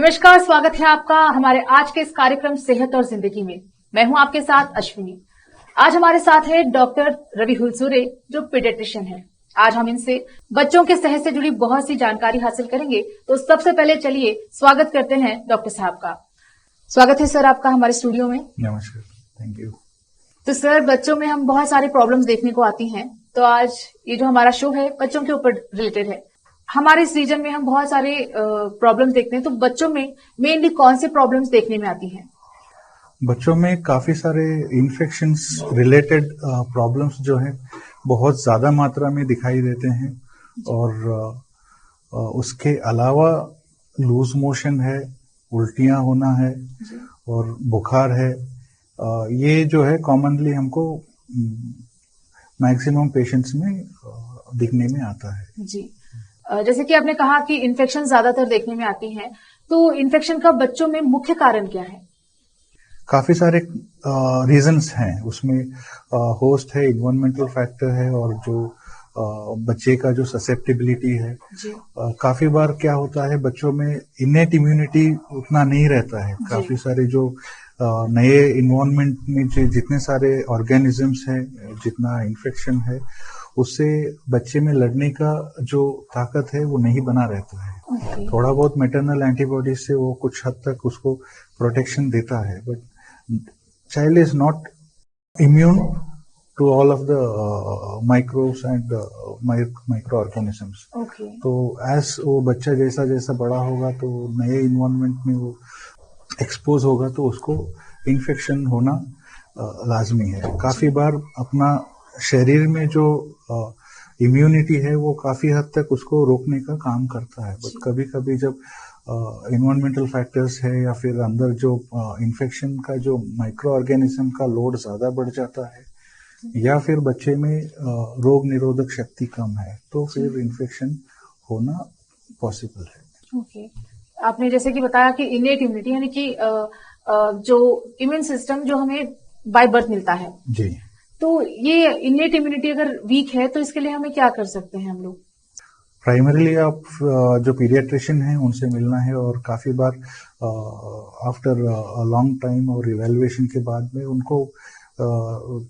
नमस्कार, स्वागत है आपका हमारे आज के इस कार्यक्रम सेहत और जिंदगी में। मैं हूं आपके साथ अश्विनी। आज हमारे साथ है डॉक्टर रवि हुलसूरे, जो पीडियाट्रिशियन है। आज हम इनसे बच्चों के सेहत से जुड़ी बहुत सी जानकारी हासिल करेंगे। तो सबसे पहले चलिए स्वागत करते हैं डॉक्टर साहब का। स्वागत है सर आपका हमारे स्टूडियो में। नमस्कार, थैंक यू। तो सर, बच्चों में हम बहुत सारी प्रॉब्लम्स देखने को आती हैं, तो आज ये जो हमारा शो है बच्चों के ऊपर रिलेटेड है। हमारे इस रीजन में हम बहुत सारे प्रॉब्लम्स देखते हैं, तो बच्चों में मेनली कौन से प्रॉब्लम्स देखने में आती हैं? बच्चों में काफी सारे इन्फेक्शंस रिलेटेड प्रॉब्लम्स जो है बहुत ज्यादा मात्रा में दिखाई देते हैं और उसके अलावा लूज मोशन है, उल्टियां होना है और बुखार है। ये जो है कॉमनली हमको मैक्सिमम पेशेंट्स में दिखने में आता है। जी, जैसे कि आपने कहा कि इन्फेक्शन ज्यादातर देखने में आती हैं, तो इन्फेक्शन का बच्चों में मुख्य कारण क्या है? काफी सारे रीजंस हैं उसमें। होस्ट है, इन्वायरमेंटल फैक्टर है और जो बच्चे का जो ससेप्टिबिलिटी है। काफी बार क्या होता है, बच्चों में इनेट इम्यूनिटी उतना नहीं रहता है। काफी सारे जो नए इन्वायरमेंट में जितने सारे ऑर्गेनिजम्स हैं, जितना इन्फेक्शन है, उससे बच्चे में लड़ने का जो ताकत है वो नहीं बना रहता है। थोड़ा बहुत मैटरनल एंटीबॉडीज से वो कुछ हद तक उसको प्रोटेक्शन देता है, but child is not immune to all of the microbes and micro organisms. तो एज वो बच्चा जैसा जैसा बड़ा होगा तो नए इन्वायरमेंट में वो एक्सपोज होगा तो उसको इन्फेक्शन होना लाजमी है। काफी बार अपना शरीर में जो इम्यूनिटी है वो काफी हद तक उसको रोकने का काम करता है, बट कभी कभी जब इन्वायरमेंटल फैक्टर्स है या फिर अंदर जो इन्फेक्शन का जो माइक्रो ऑर्गेनिज्म का लोड ज्यादा बढ़ जाता है या फिर बच्चे में रोग निरोधक शक्ति कम है, तो फिर इन्फेक्शन होना पॉसिबल है। आपने जैसे कि बताया कि इनेट इम्यूनिटी यानी कि जो इम्यून सिस्टम जो हमें बाय बर्थ मिलता है जी, तो ये इनेट इम्यूनिटी अगर वीक है तो इसके लिए हमें क्या कर सकते हैं हम लोग? प्राइमरीली आप जो पीडियाट्रिशियन हैं उनसे मिलना है और काफी बार आफ्टर लॉन्ग टाइम और इवैल्यूएशन के बाद में उनको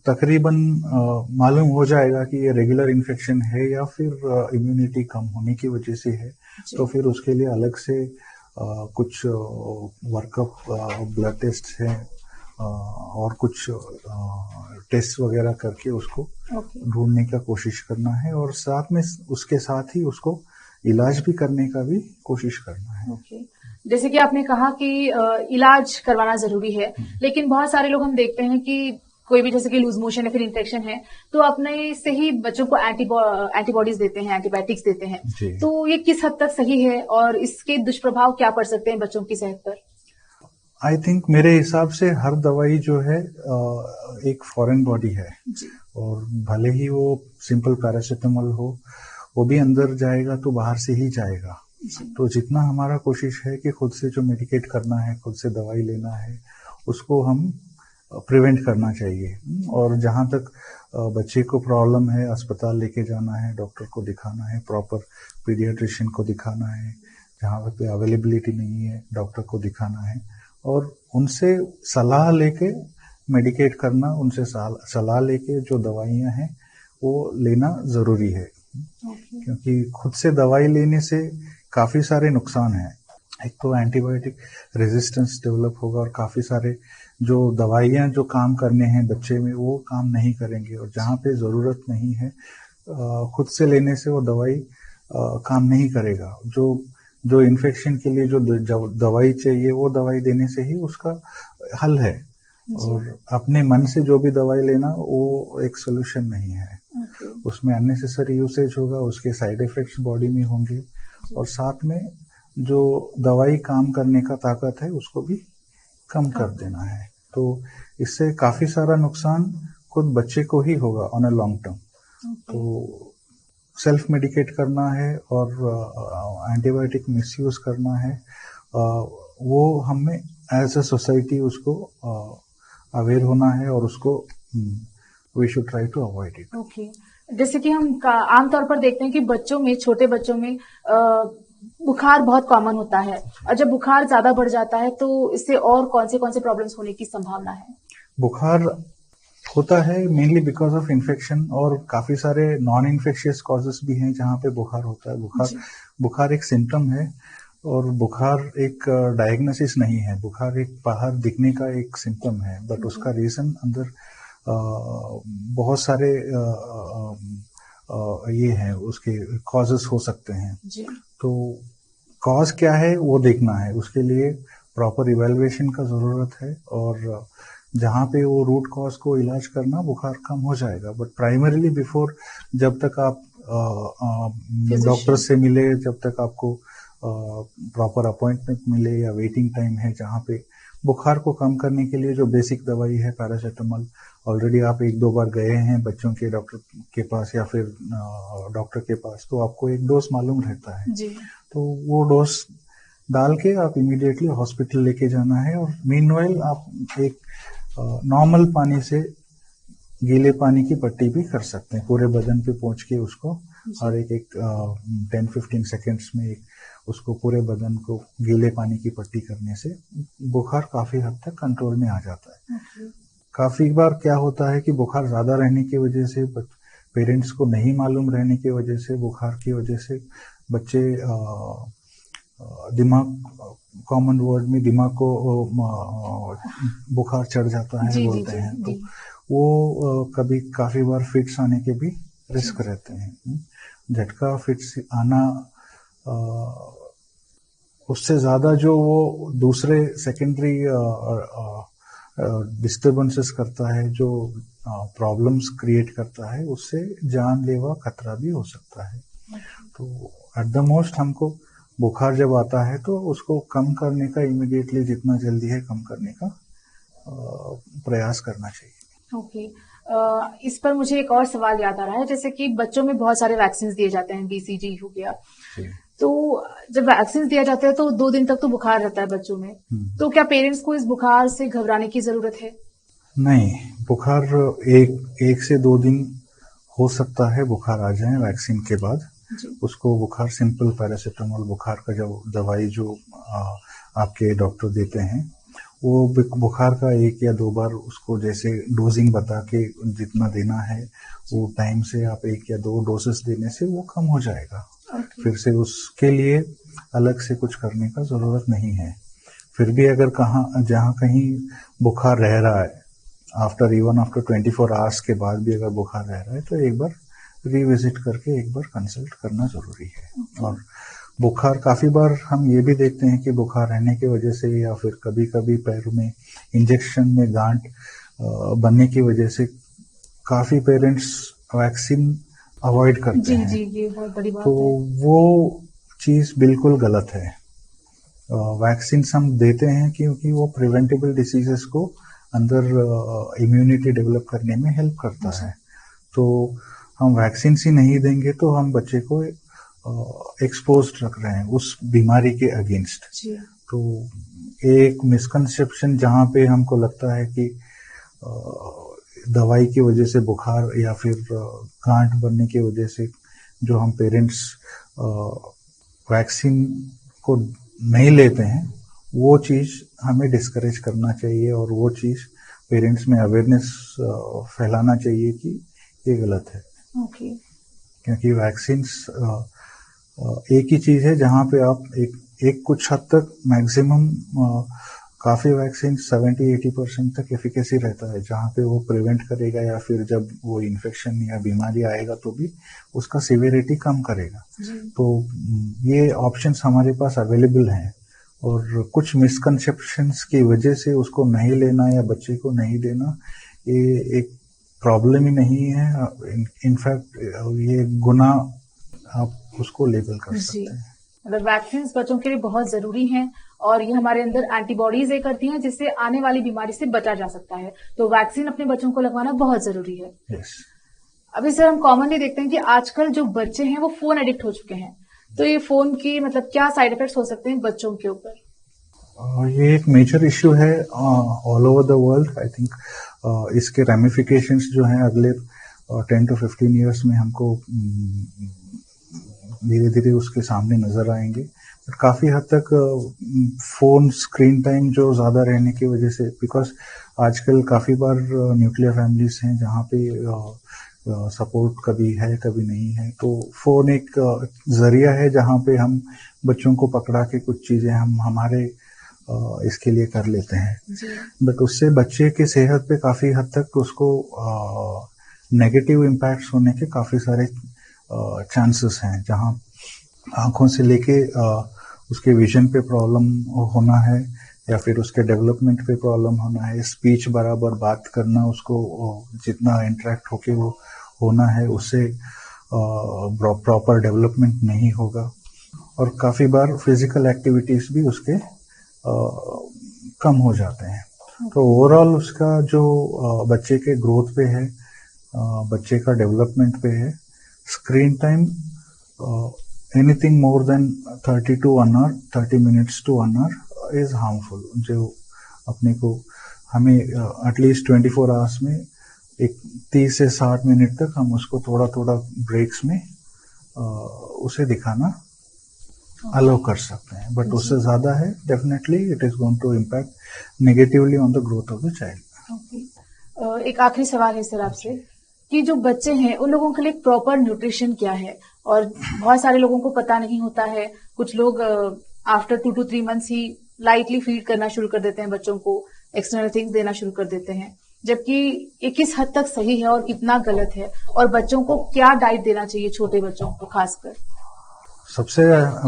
तकरीबन मालूम हो जाएगा कि ये रेगुलर इन्फेक्शन है या फिर इम्यूनिटी कम होने की वजह से है। तो फिर उसके लिए अलग से कुछ वर्कअप, ब्लड टेस्ट है और कुछ टेस्ट वगैरह करके उसको ढूंढने का कोशिश करना है और साथ में उसके साथ ही उसको इलाज भी करने का भी कोशिश करना है। जैसे कि आपने कहा कि इलाज करवाना जरूरी है, लेकिन बहुत सारे लोग हम देखते हैं कि कोई भी जैसे कि लूज मोशन या फिर इन्फेक्शन है तो अपने से ही बच्चों को एंटीबॉडीज देते हैं, एंटीबायोटिक्स देते हैं। तो ये किस हद तक सही है और इसके दुष्प्रभाव क्या पड़ सकते हैं बच्चों की सेहत पर? आई थिंक मेरे हिसाब से हर दवाई जो है एक फॉरेन बॉडी है और भले ही वो सिंपल पैरासिटामोल हो, वो भी अंदर जाएगा तो बाहर से ही जाएगा। तो जितना हमारा कोशिश है कि खुद से जो मेडिकेट करना है, खुद से दवाई लेना है, उसको हम प्रिवेंट करना चाहिए। और जहां तक बच्चे को प्रॉब्लम है, अस्पताल लेके जाना है, डॉक्टर को दिखाना है, प्रॉपर पीडियाट्रिशियन को दिखाना है, जहां पे अवेलेबिलिटी नहीं है डॉक्टर को दिखाना है और उनसे सलाह लेके मेडिकेट करना, उनसे सलाह लेके जो दवाइयां हैं वो लेना जरूरी है। क्योंकि खुद से दवाई लेने से काफी सारे नुकसान हैं। एक तो एंटीबायोटिक रेजिस्टेंस डेवलप होगा और काफी सारे जो दवाइयां जो काम करने हैं बच्चे में वो काम नहीं करेंगे और जहां पे जरूरत नहीं है खुद से लेने से वो दवाई काम नहीं करेगा। जो इन्फेक्शन के लिए जो दवाई चाहिए वो दवाई देने से ही उसका हल है और अपने मन से जो भी दवाई लेना वो एक सोल्यूशन नहीं है। उसमें अननेसेसरी यूसेज होगा, उसके साइड इफेक्ट्स बॉडी में होंगे और साथ में जो दवाई काम करने का ताकत है उसको भी कम कर देना है। तो इससे काफी सारा नुकसान खुद बच्चे को ही होगा ऑन अ लॉन्ग टर्म। तो सेल्फ मेडिकेट करना है और एंटीबायोटिक मिसयूज करना है, वो हमें एज अ सोसाइटी उसको अवेयर होना है और उसको we should try to avoid it. जैसे कि हम आमतौर पर देखते हैं कि बच्चों में, छोटे बच्चों में बुखार बहुत कॉमन होता है और जब बुखार ज्यादा बढ़ जाता है तो इससे और कौन से प्रॉब्लम्स होने की संभावना है? बुखार होता है मेनली बिकॉज ऑफ इन्फेक्शन, और काफी सारे नॉन इन्फेक्शियस कॉजेस भी हैं जहाँ पे बुखार होता है। बुखार एक सिम्टम है और बुखार एक डायग्नोसिस नहीं है। बुखार एक बाहर दिखने का एक सिम्टम है, बट उसका रीजन अंदर बहुत सारे ये है, उसके कॉजेस हो सकते हैं। तो कॉज क्या है वो देखना है, उसके लिए प्रॉपर इवेल्युएशन का जरूरत है, और जहाँ पे वो रूट कॉज को इलाज करना, बुखार कम हो जाएगा। बट प्राइमरीली बिफोर, जब तक आप डॉक्टर से मिले, जब तक आपको प्रॉपर अपॉइंटमेंट मिले या वेटिंग टाइम है, जहाँ पे बुखार को कम करने के लिए जो बेसिक दवाई है पैरासिटामोल, ऑलरेडी आप 1-2 बार गए हैं बच्चों के डॉक्टर के पास या फिर डॉक्टर के पास, तो आपको एक डोज मालूम रहता है जी। तो वो डोज डाल के आप इमीडिएटली हॉस्पिटल लेके जाना है। और मीनवाइल आप एक नॉर्मल पानी से गीले पानी की पट्टी भी कर सकते हैं, पूरे बदन पे पहुंच के उसको, और एक 10-15 सेकेंड्स में उसको पूरे बदन को गीले पानी की पट्टी करने से बुखार काफी हद तक कंट्रोल में आ जाता है। काफी बार क्या होता है कि बुखार ज्यादा रहने की वजह से, पेरेंट्स को नहीं मालूम रहने की वजह से, बुखार की वजह से बच्चे दिमाग, कॉमन वर्ड में दिमाग को बुखार चढ़ जाता है बोलते हैं, तो वो कभी काफी बार फिट्स आने के भी रिस्क रहते हैं। झटका फिट्स आना, उससे ज्यादा जो वो दूसरे सेकेंडरी डिस्टर्बेंसेस करता है, जो प्रॉब्लम्स क्रिएट करता है, उससे जानलेवा खतरा भी हो सकता है। तो एट द मोस्ट हमको बुखार जब आता है तो उसको कम करने का, इमीडिएटली जितना जल्दी है कम करने का प्रयास करना चाहिए। ओके। इस पर मुझे एक और सवाल याद आ रहा है, जैसे कि बच्चों में बहुत सारे वैक्सीन दिए जाते हैं, BCG हो गया, तो जब वैक्सीन दिया जाता है तो 2 दिन तक तो बुखार रहता है बच्चों में, तो क्या पेरेंट्स को इस बुखार से घबराने की जरूरत है? नहीं, बुखार एक से 2 दिन हो सकता है बुखार आ जाए वैक्सीन के बाद। उसको बुखार सिंपल पैरासिटामोल बुखार का जो दवाई जो आपके डॉक्टर देते हैं, वो बुखार का 1 या 2 बार उसको जैसे डोजिंग बता के जितना देना है, वो टाइम से आप 1 या 2 डोसेस देने से वो कम हो जाएगा। फिर से उसके लिए अलग से कुछ करने का जरूरत नहीं है। फिर भी अगर जहाँ कहीं बुखार रह रहा है, आफ्टर 24 आवर्स के बाद भी अगर बुखार रह रहा है, तो एक बार रिविजिट करके एक बार कंसल्ट करना जरूरी है। और बुखार काफी बार हम ये भी देखते हैं कि बुखार रहने की वजह से, या फिर कभी कभी पैरों में इंजेक्शन में गांठ बनने की वजह से काफी पेरेंट्स वैक्सीन अवॉइड करते हैं। जी, ये बहुत बड़ी बात तो है। वो चीज बिल्कुल गलत है। वैक्सीन हम देते हैं क्योंकि वो प्रिवेंटेबल डिसीजेस को अंदर इम्यूनिटी डेवलप करने में हेल्प करता है। तो हम वैक्सीन ही नहीं देंगे तो हम बच्चे को एक्सपोज्ड रख रहे हैं उस बीमारी के अगेंस्ट। तो एक मिसकंसेप्शन जहाँ पे हमको लगता है कि दवाई की वजह से बुखार या फिर गांठ बनने की वजह से जो हम पेरेंट्स वैक्सीन को नहीं लेते हैं, वो चीज हमें डिस्करेज करना चाहिए, और वो चीज पेरेंट्स में अवेयरनेस फैलाना चाहिए कि ये गलत है। क्योंकि वैक्सीन एक ही चीज है जहाँ पे आप एक कुछ हद तक मैक्सिमम काफी वैक्सीन 70-80% तक एफिकेसी रहता है, जहाँ पे वो प्रिवेंट करेगा, या फिर जब वो इन्फेक्शन या बीमारी आएगा तो भी उसका सिवियरिटी कम करेगा। तो ये ऑप्शंस हमारे पास अवेलेबल हैं, और कुछ मिसकंसेप्शंस की वजह से उसको नहीं लेना या बच्चे को नहीं देना, ये एक प्रॉब्लम ही नहीं है। इनफैक्ट ये गुनाह आप उसको लेबल कर सकते हैं। मतलब वैक्सीन बच्चों के लिए बहुत जरूरी हैं, और ये हमारे अंदर एंटीबॉडीज करती हैं जिससे आने वाली बीमारी से बचा जा सकता है। तो वैक्सीन अपने बच्चों को लगवाना बहुत जरूरी है। अभी सर हम कॉमनली देखते हैं कि आजकल जो बच्चे हैं वो फोन एडिक्ट हो चुके हैं, तो ये फोन की मतलब क्या साइड इफेक्ट्स हो सकते हैं बच्चों के ऊपर? ये एक मेजर इश्यू है all over the world. I think इसके रेमिफिकेशंस जो हैं अगले 10 to 15 ईयर्स में हमको धीरे धीरे उसके सामने नजर आएंगे। बट काफी हद तक फोन स्क्रीन टाइम जो ज्यादा रहने की वजह से, बिकॉज आजकल काफी बार न्यूक्लियर फैमिलीज हैं जहाँ पे सपोर्ट कभी है कभी नहीं है, तो फोन एक जरिया है जहाँ पे हम बच्चों को पकड़ा के कुछ चीजें हम हमारे इसके लिए कर लेते हैं। बट उससे बच्चे की सेहत पे काफी हद तक उसको नेगेटिव इम्पैक्ट्स होने के काफी सारे चांसेस हैं, जहाँ आंखों से लेके उसके विजन पे प्रॉब्लम होना है या फिर उसके डेवलपमेंट पे प्रॉब्लम होना है, स्पीच बराबर बात करना उसको जितना इंटरेक्ट होके वो होना है उससे प्रॉपर डेवलपमेंट नहीं होगा, और काफी बार फिजिकल एक्टिविटीज भी उसके कम हो जाते हैं। तो ओवरऑल उसका जो बच्चे के ग्रोथ पे है, बच्चे का डेवलपमेंट पे है, screen time anything more than 30 to 1 hour, 30 minutes to 1 hour is harmful. जो अपने को हमें एटलीस्ट 24 आवर्स में एक 30 से 60 मिनट तक हम उसको थोड़ा थोड़ा ब्रेक्स में उसे दिखाना अलाउ कर सकते हैं। बट उससे ज्यादा है definitely it is going to impact negatively on the growth of the child. एक आखिरी सवाल है सर आपसे कि जो बच्चे हैं उन लोगों के लिए प्रॉपर न्यूट्रिशन क्या है, और बहुत सारे लोगों को पता नहीं होता है। कुछ लोग after 2 to 3 months he lightly feed करना शुरू कर देते हैं बच्चों को, एक्सटर्नल थिंग्स देना शुरू कर देते हैं, जबकि ये किस हद तक सही है और कितना गलत है, और बच्चों को क्या डाइट देना चाहिए, छोटे बच्चों को खासकर? सबसे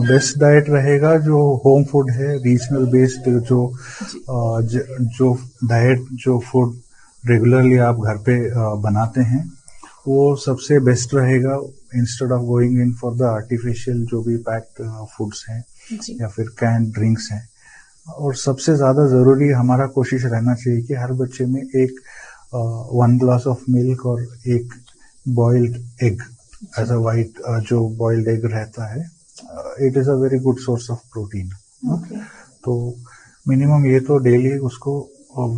बेस्ट डाइट रहेगा जो होम फूड है, रीजनल बेस्ड जो डाइट जो फूड रेगुलरली आप घर पे बनाते हैं वो सबसे बेस्ट रहेगा, instead of going in for the artificial जो भी पैक्ड फूड्स हैं या फिर कैंड ड्रिंक्स हैं। और सबसे ज्यादा जरूरी हमारा कोशिश रहना चाहिए कि हर बच्चे में एक 1 glass ऑफ मिल्क और एक boiled egg as a white जो बॉइल्ड एग रहता है, it is a very good source of protein. तो मिनिमम ये तो डेली उसको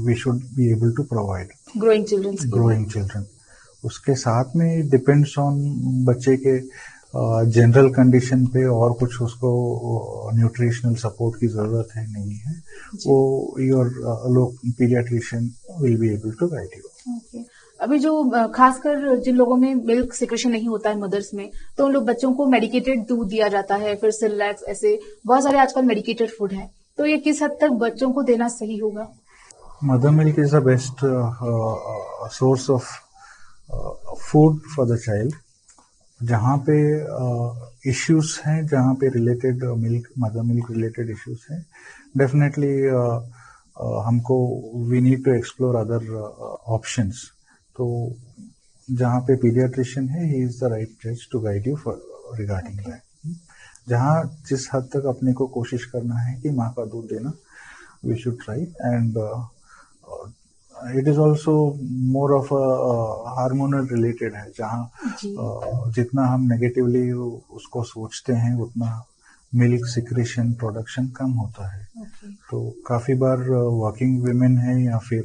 we should be able to provide growing children. उसके साथ में डिपेंड्स ऑन बच्चे के जनरल कंडीशन पे और कुछ उसको न्यूट्रिशनल सपोर्ट की जरूरत है नहीं है, वो your paediatrician will be able to guide you. अभी जो खासकर जिन लोगों में मिल्क सिक्रेशन नहीं होता है मदर्स में, तो उन लोग बच्चों को मेडिकेटेड दूध दिया जाता है, फिर सिरलैक्स, ऐसे बहुत सारे आजकल मेडिकेटेड फूड हैं, तो ये किस हद तक बच्चों को देना सही होगा? Mother milk is the best source of food for the child. जहाँ पे इश्यूज हैं, जहाँ पे related mother milk related issues हैं, डेफिनेटली हमको we need to explore other options. तो जहाँ पे पीडियाट्रिशियन है, ही इज द राइट जज to guide you for regarding that. जहाँ जिस हद तक अपने को कोशिश करना है कि माँ का दूध देना, we should try, and it is also more of hormonal related है, जहाँ जितना हम नेगेटिवली उसको सोचते हैं उतना मिल्क सिक्रेशन प्रोडक्शन कम होता है। तो काफी बार वर्किंग विमेन है या फिर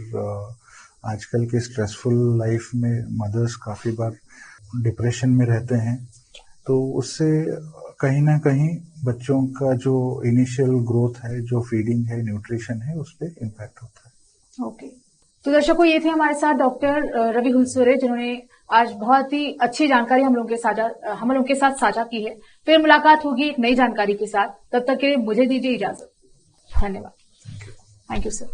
आजकल के स्ट्रेसफुल लाइफ में मदर्स काफी बार डिप्रेशन में रहते हैं, तो उससे कहीं ना कहीं बच्चों का जो इनिशियल ग्रोथ है, जो फीडिंग है, न्यूट्रिशन है, उस पर इम्पैक्ट होता है। ओके, तो दर्शकों, ये थे हमारे साथ डॉक्टर रवि हुलसूरे, जिन्होंने आज बहुत ही अच्छी जानकारी हम लोगों के साथ साझा की है। फिर मुलाकात होगी एक नई जानकारी के साथ, तब तक के लिए मुझे दीजिए इजाजत। धन्यवाद। Thank you sir.